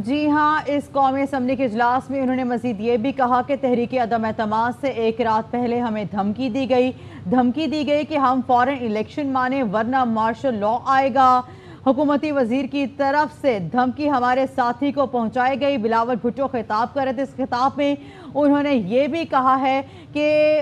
جی ہاں، اس قومی اسمبلی کے اجلاس میں انہوں نے مزید یہ بھی کہا کہ تحریک عدم اعتماد سے ایک رات پہلے ہمیں دھمکی دی گئی کہ ہم فوراً الیکشن مانیں ورنہ مارشل لا آئے گا۔ حکومتی وزیر کی طرف سے دھمکی ہمارے ساتھی کو پہنچائی گئی۔ بلاول بھٹو خطاب کر رہے تھے، اس خطاب میں انہوں نے یہ بھی کہا ہے کہ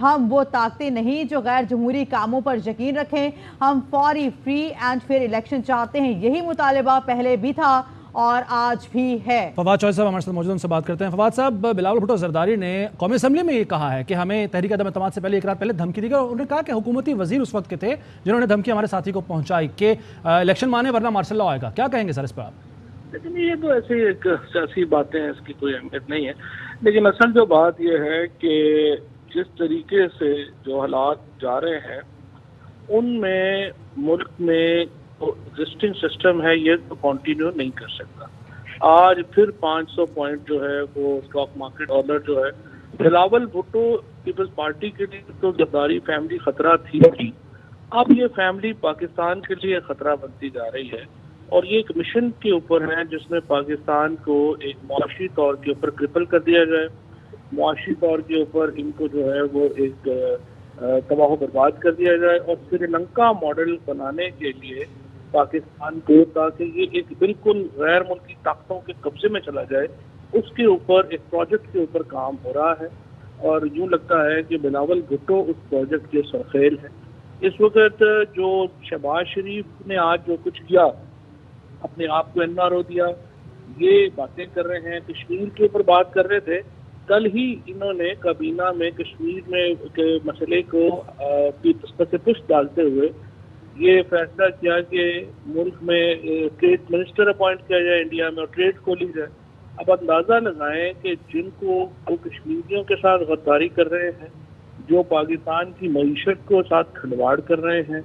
ہم وہ طاقتیں نہیں جو غیر جمہوری کاموں پر یقین رکھیں، ہم فوری فری اینڈ فیئر الیکشن چاہتے ہیں۔ یہی مطالبہ پہلے بھی تھا اور آج بھی ہے۔ فواد چوہدری صاحب ہمارے ساتھ موجود ہیں، ان سے بات کرتے ہیں۔ فواد صاحب، بلاول بھٹو زرداری نے قومی اسمبلی میں یہ کہا ہے کہ ہمیں تحریک عدم اعتماد سے پہلے ایک رات پہلے دھمکی دی گئی، اور انہوں نے کہا کہ حکومتی وزیر اس وقت کے تھے جنہوں نے دھمکی ہمارے ساتھی کو پہنچائی کہ الیکشن مانے ورنہ مارشل لا آئے گا۔ کیا کہیں گے سر اس پر آپ؟ لیکن یہ تو ایسی ایک سیاسی باتیں ہیں، اس کی کوئی اہمیت نہیں ہے۔ لیکن اصل جو بات یہ ہے کہ جس طریقے سے جو حالات جا رہے ہیں ان میں ملک میں ایگزسٹنگ سسٹم ہے یہ تو کنٹینیو نہیں کر سکتا۔ آج پھر 500 پوائنٹ جو ہے وہ اسٹاک مارکیٹ ڈالر جو ہے، بلاول بھٹو پیپلز پارٹی کے لیے تو زرداری فیملی خطرہ تھی، اب یہ فیملی پاکستان کے لیے خطرہ بنتی جا رہی ہے، اور یہ ایک مشن کے اوپر ہے جس میں پاکستان کو ایک معاشی طور کے اوپر کرپل کر دیا جائے، معاشی طور کے اوپر ان کو جو ہے وہ ایک تباہ و برباد کر دیا جائے، اور سری لنکا ماڈل بنانے کے لیے پاکستان کو، تاکہ یہ ایک بالکل غیر ملکی طاقتوں کے قبضے میں چلا جائے، اس کے اوپر ایک پروجیکٹ کے اوپر کام ہو رہا ہے، اور یوں لگتا ہے کہ بلاول بھٹو اس پروجیکٹ کے سرخیل ہے۔ اس وقت جو شہباز شریف نے آج جو کچھ کیا، اپنے آپ کو این آر او دیا، یہ باتیں کر رہے ہیں، کشمیر کے اوپر بات کر رہے تھے، کل ہی انہوں نے کابینہ میں کشمیر میں کے مسئلے کو پس پشت ڈالتے ہوئے یہ فیصلہ کیا کہ ملک میں ٹریڈ منسٹر اپوائنٹ کیا جائے انڈیا میں، اور ٹریڈ کھولی جائے۔ اب اندازہ لگائیں کہ جن کو وہ کشمیریوں کے ساتھ غداری کر رہے ہیں، جو پاکستان کی معیشت کو ساتھ کھلواڑ کر رہے ہیں،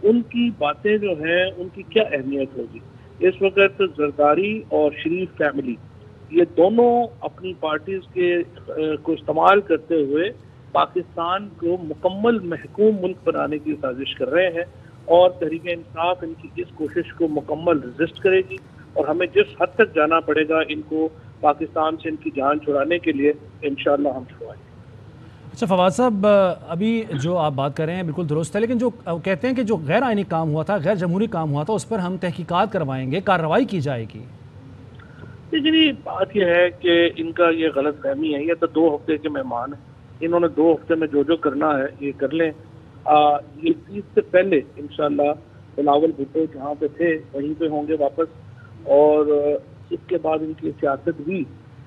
ان کی باتیں جو ہیں ان کی کیا اہمیت ہوگی۔ اس وقت زرداری اور شریف فیملی یہ دونوں اپنی پارٹیز کے کو استعمال کرتے ہوئے پاکستان کو مکمل محکوم ملک بنانے کی سازش کر رہے ہیں، اور تحریک انصاف ان کی اس کوشش کو مکمل ریزسٹ کرے گی، اور ہمیں جس حد تک جانا پڑے گا ان کو پاکستان سے ان کی جان چھڑانے کے لیے انشاءاللہ ہم چھڑائیں گے۔ اچھا فواد صاحب، ابھی جو آپ بات کر رہے ہیں بالکل درست ہے، لیکن جو کہتے ہیں کہ جو غیر آئینی کام ہوا تھا، غیر جمہوری کام ہوا تھا، اس پر ہم تحقیقات کروائیں گے، کارروائی کی جائے گی۔ لیکن یہ بات یہ ہے کہ ان کا یہ غلط فہمی ہے، یہ تو 2 ہفتے کے مہمان ہیں، انہوں نے 2 ہفتے میں جو جو کرنا ہے یہ کر لیں۔ یہ 30 سے پہلے انشاءاللہ بلاول بھٹو جہاں پہ تھے وہیں پہ ہوں گے واپس، اور اس کے بعد ان کی سیاست بھی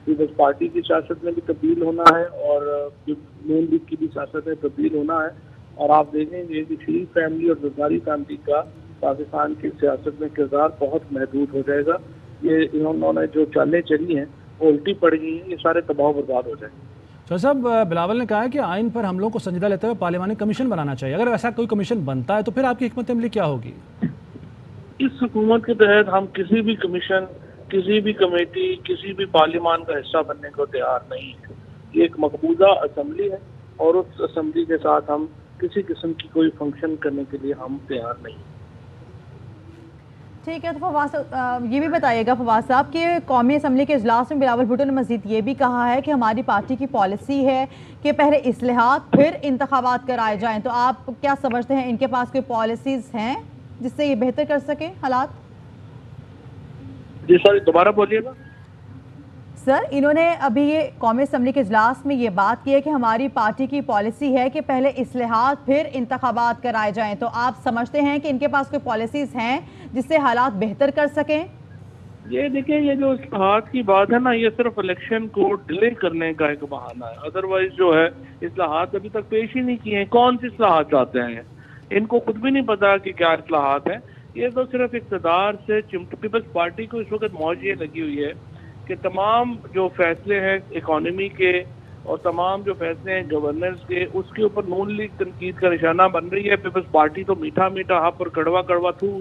پیپلز پارٹی کی سیاست میں بھی تبدیل ہونا ہے، اور نون لیگ کی بھی سیاست میں تبدیل ہونا ہے، اور آپ دیکھیں گے کہ شریف فیملی اور زرداری فیملی کا پاکستان کی سیاست میں کردار بہت محدود ہو جائے گا۔ یہ انہوں نے جو چالیں چلی ہیں وہ الٹی پڑ گئی ہیں، یہ سارے تباہ و برباد ہو جائیں گے۔ شاہ صاحب، بلاول نے کہا ہے کہ آئین پر حملوں کو سنجیدہ لیتے ہوئے پارلیمانی کمیشن بنانا چاہیے، اگر ایسا کوئی کمیشن بنتا ہے تو پھر آپ کی حکمت عملی کیا ہوگی؟ اس حکومت کے تحت ہم کسی بھی کمیشن، کسی بھی کمیٹی، کسی بھی پارلیمان کا حصہ بننے کو تیار نہیں ہے۔ یہ ایک مقبوضہ اسمبلی ہے، اور اس اسمبلی کے ساتھ ہم کسی قسم کی کوئی فنکشن کرنے کے لیے ہم تیار نہیں ہیں۔ ٹھیک ہے، تو فواد یہ بھی بتائیے گا فواد صاحب کہ قومی اسمبلی کے اجلاس میں بلاول بھٹو نے مزید یہ بھی کہا ہے کہ ہماری پارٹی کی پالیسی ہے کہ پہلے اصلاحات پھر انتخابات کرائے جائیں، تو آپ کیا سمجھتے ہیں ان کے پاس کوئی پالیسیز ہیں جس سے یہ بہتر کر سکیں حالات؟ جی سوری، دوبارہ بولیے گا۔ سر، انہوں نے ابھی یہ قومی اسمبلی کے اجلاس میں یہ بات کی ہے کہ ہماری پارٹی کی پالیسی ہے کہ پہلے اصلاحات پھر انتخابات کرائے جائیں، تو آپ سمجھتے ہیں کہ ان کے پاس کوئی پالیسیز ہیں جس سے حالات بہتر کر سکیں؟ یہ دیکھیں، یہ جو اصلاحات کی بات ہے نا، یہ صرف الیکشن کو ڈیلے کرنے کا ایک بہانہ ہے، ادروائز جو ہے اصلاحات ابھی تک پیش ہی نہیں کیے ہیں۔ کون سی اصلاحات چاہتے ہیں؟ ان کو خود بھی نہیں پتا کہ کیا اصلاحات ہیں۔ یہ تو صرف اقتدار سے پیپلز پارٹی کو اس وقت موج یہ لگی ہوئی ہے کہ تمام جو فیصلے ہیں اکانومی کے اور تمام جو فیصلے ہیں گورننس کے، اس کے اوپر نون لیگ تنقید کا نشانہ بن رہی ہے۔ پیپلز پارٹی تو میٹھا میٹھا ہاں پر کڑوا کڑوا تھو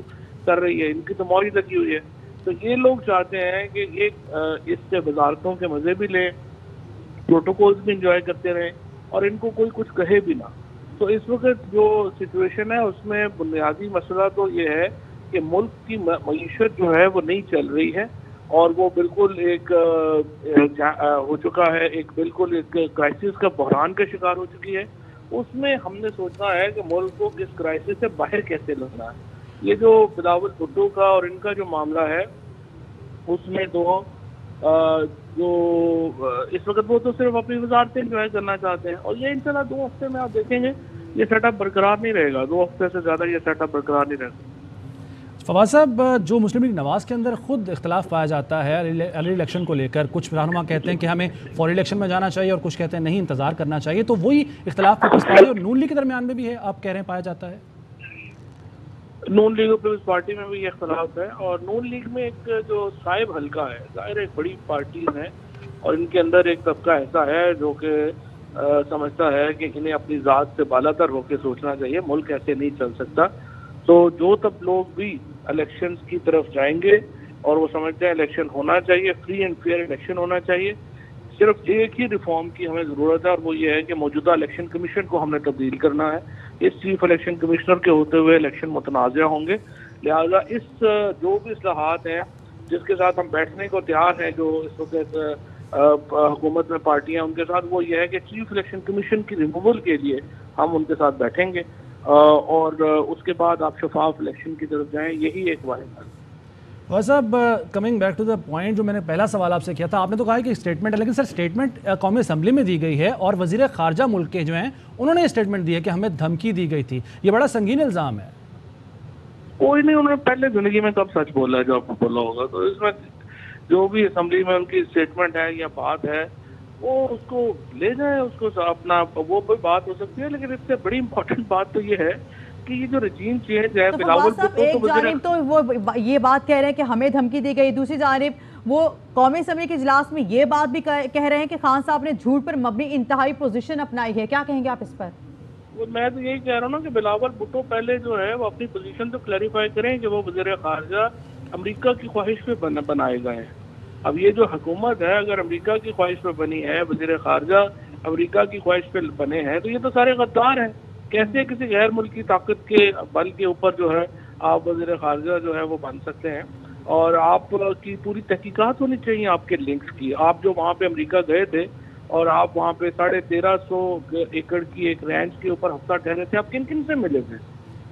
کر رہی ہے، ان کی تو موج لگی ہوئی ہے۔ تو یہ لوگ چاہتے ہیں کہ یہ اس سے وزارتوں کے مزے بھی لیں، پروٹوکولز بھی انجوائے کرتے رہیں، اور ان کو کوئی کچھ کہے بھی نہ۔ تو اس وقت جو سچویشن ہے اس میں بنیادی مسئلہ تو یہ ہے کہ ملک کی معیشت جو ہے وہ نہیں چل رہی ہے، اور وہ بالکل ایک ہو چکا ہے، ایک بالکل ایک کرائسس کا بحران کا شکار ہو چکی ہے. اس میں ہم نے سوچنا ہے کہ ملک کو اس کرائسس سے باہر کیسے لانا ہے. یہ جو بلاول بھٹو کا اور ان کا جو معاملہ ہے اس میں تو جو اس وقت وہ تو صرف اپنی وزارتیں انجوائے کرنا چاہتے ہیں، اور یہ انشاءاللہ 2 ہفتے میں آپ دیکھیں گے یہ سیٹ اپ برقرار نہیں رہے گا. 2 ہفتے سے زیادہ یہ سیٹ اپ برقرار نہیں رہے گا. فواد صاحب، جو مسلم لیگ نواز کے اندر خود اختلاف پایا جاتا ہے علی الیکشن کو لے کر، کچھ رہنما کہتے ہیں کہ ہمیں فوری الیکشن میں جانا چاہیے اور کچھ کہتے ہیں نہیں انتظار کرنا چاہیے، تو وہی اختلاف پیپلز پارٹی اور نون لیگ کے درمیان میں بھی ہے آپ کہہ رہے ہیں پایا جاتا ہے؟ نون لیگ اور پیپلز پارٹی میں بھی یہ اختلاف ہے، اور نون لیگ میں ایک جو صاحب حلقہ ہے، ظاہر ایک بڑی پارٹیز ہیں اور ان کے اندر ایک طبقہ ایسا ہے جو کہ سمجھتا ہے کہ انہیں اپنی ذات سے بالاتر ہو کے سوچنا چاہیے، ملک ایسے نہیں چل سکتا. تو جو تب لوگ بھی الیکشنز کی طرف جائیں گے اور وہ سمجھتے ہیں الیکشن ہونا چاہیے، فری اینڈ فیئر الیکشن ہونا چاہیے، صرف ایک ہی ریفارم کی ہمیں ضرورت ہے اور وہ یہ ہے کہ موجودہ الیکشن کمیشن کو ہم نے تبدیل کرنا ہے. اس چیف الیکشن کمشنر کے ہوتے ہوئے الیکشن متنازع ہوں گے، لہذا اس جو بھی اصلاحات ہیں جس کے ساتھ ہم بیٹھنے کو تیار ہیں، جو اس وقت حکومت میں پارٹیاں ان کے ساتھ، وہ یہ ہے کہ چیف الیکشن کمیشن کی ریموول کے لیے ہم ان کے ساتھ بیٹھیں گے اور اس کے بعد آپ شفاف الیکشن کی طرف جائیں. یہی ایک واحد ہے. فواد صاحب، coming back to the point جو میں نے پہلا سوال آپ سے کیا تھا، آپ نے تو کہا کہ اسٹیٹمنٹ ہے، لیکن سر اسٹیٹمنٹ قومی اسمبلی میں دی گئی ہے اور وزیر خارجہ ملک کے جو ہیں انہوں نے اسٹیٹمنٹ دی ہے کہ ہمیں دھمکی دی گئی تھی. یہ بڑا سنگین الزام ہے. کوئی نہیں، انہوں نے پہلے زندگی میں کب سچ بولا ہے جو آپ کو بولا ہوگا. تو اس میں جو بھی اسمبلی میں ان کی اسٹیٹمنٹ ہے یا بات ہے وہ اس کو لے جائیں، اس کو اپنا وہ کوئی بات ہو سکتی ہے، لیکن اس سے بڑی امپورٹنٹ بات تو یہ ہے کہ یہ جو رجیم چینج ہے بلاول بھٹو ایک جانب تو وہ یہ بات کہہ رہے ہیں کہ ہمیں دھمکی دی گئی، دوسری جانب وہ قومی اسمبلی کے اجلاس میں یہ بات بھی کہہ رہے ہیں کہ خان صاحب نے جھوٹ پر مبنی انتہائی پوزیشن اپنائی ہے. کیا کہیں گے آپ اس پر؟ میں تو یہی کہہ رہا ہوں نا کہ بلاول بھٹو پہلے جو ہے وہ اپنی پوزیشن تو کلیریفائی کریں کہ وہ وزیر خارجہ امریکہ کی خواہش پہ بنائے گئے ہیں. اب یہ جو حکومت ہے اگر امریکہ کی خواہش پہ بنی ہے، وزیر خارجہ امریکہ کی خواہش پہ بنے ہیں، تو یہ تو سارے غدار ہیں. کیسے کسی غیر ملکی طاقت کے بل کے اوپر جو ہے آپ وزیر خارجہ جو ہے وہ بن سکتے ہیں؟ اور آپ کی پوری تحقیقات ہونی چاہیے آپ کے لنکس کی. آپ جو وہاں پہ امریکہ گئے تھے اور آپ وہاں پہ 1350 ایکڑ کی ایک رینچ کے اوپر ہفتہ ٹھہرے تھے، آپ کن کن سے ملے تھے؟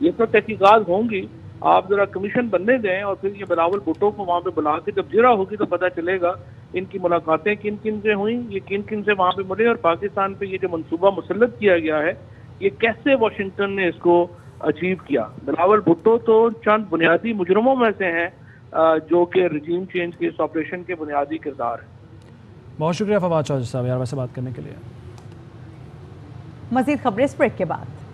یہ تو تحقیقات ہوں گی. آپ ذرا کمیشن بننے دیں اور پھر یہ بلاول بھٹو کو وہاں پہ بلا کے جب جرا ہوگی تو پتہ چلے گا ان کی ملاقاتیں کن کن سے ہوئیں، یہ کن کن سے وہاں پہ ملے، اور پاکستان پہ یہ جو منصوبہ مسلط کیا گیا ہے یہ کیسے واشنگٹن نے اس کو اچیو کیا. بلاول بھٹو تو چند بنیادی مجرموں میں سے ہیں جو کہ رجیم چینج کے اس آپریشن کے بنیادی کردار ہیں. بہت شکریہ فواد چودھری صاحب یار ویسے بات کرنے کے لیے. مزید خبریں اس بریک کے بعد.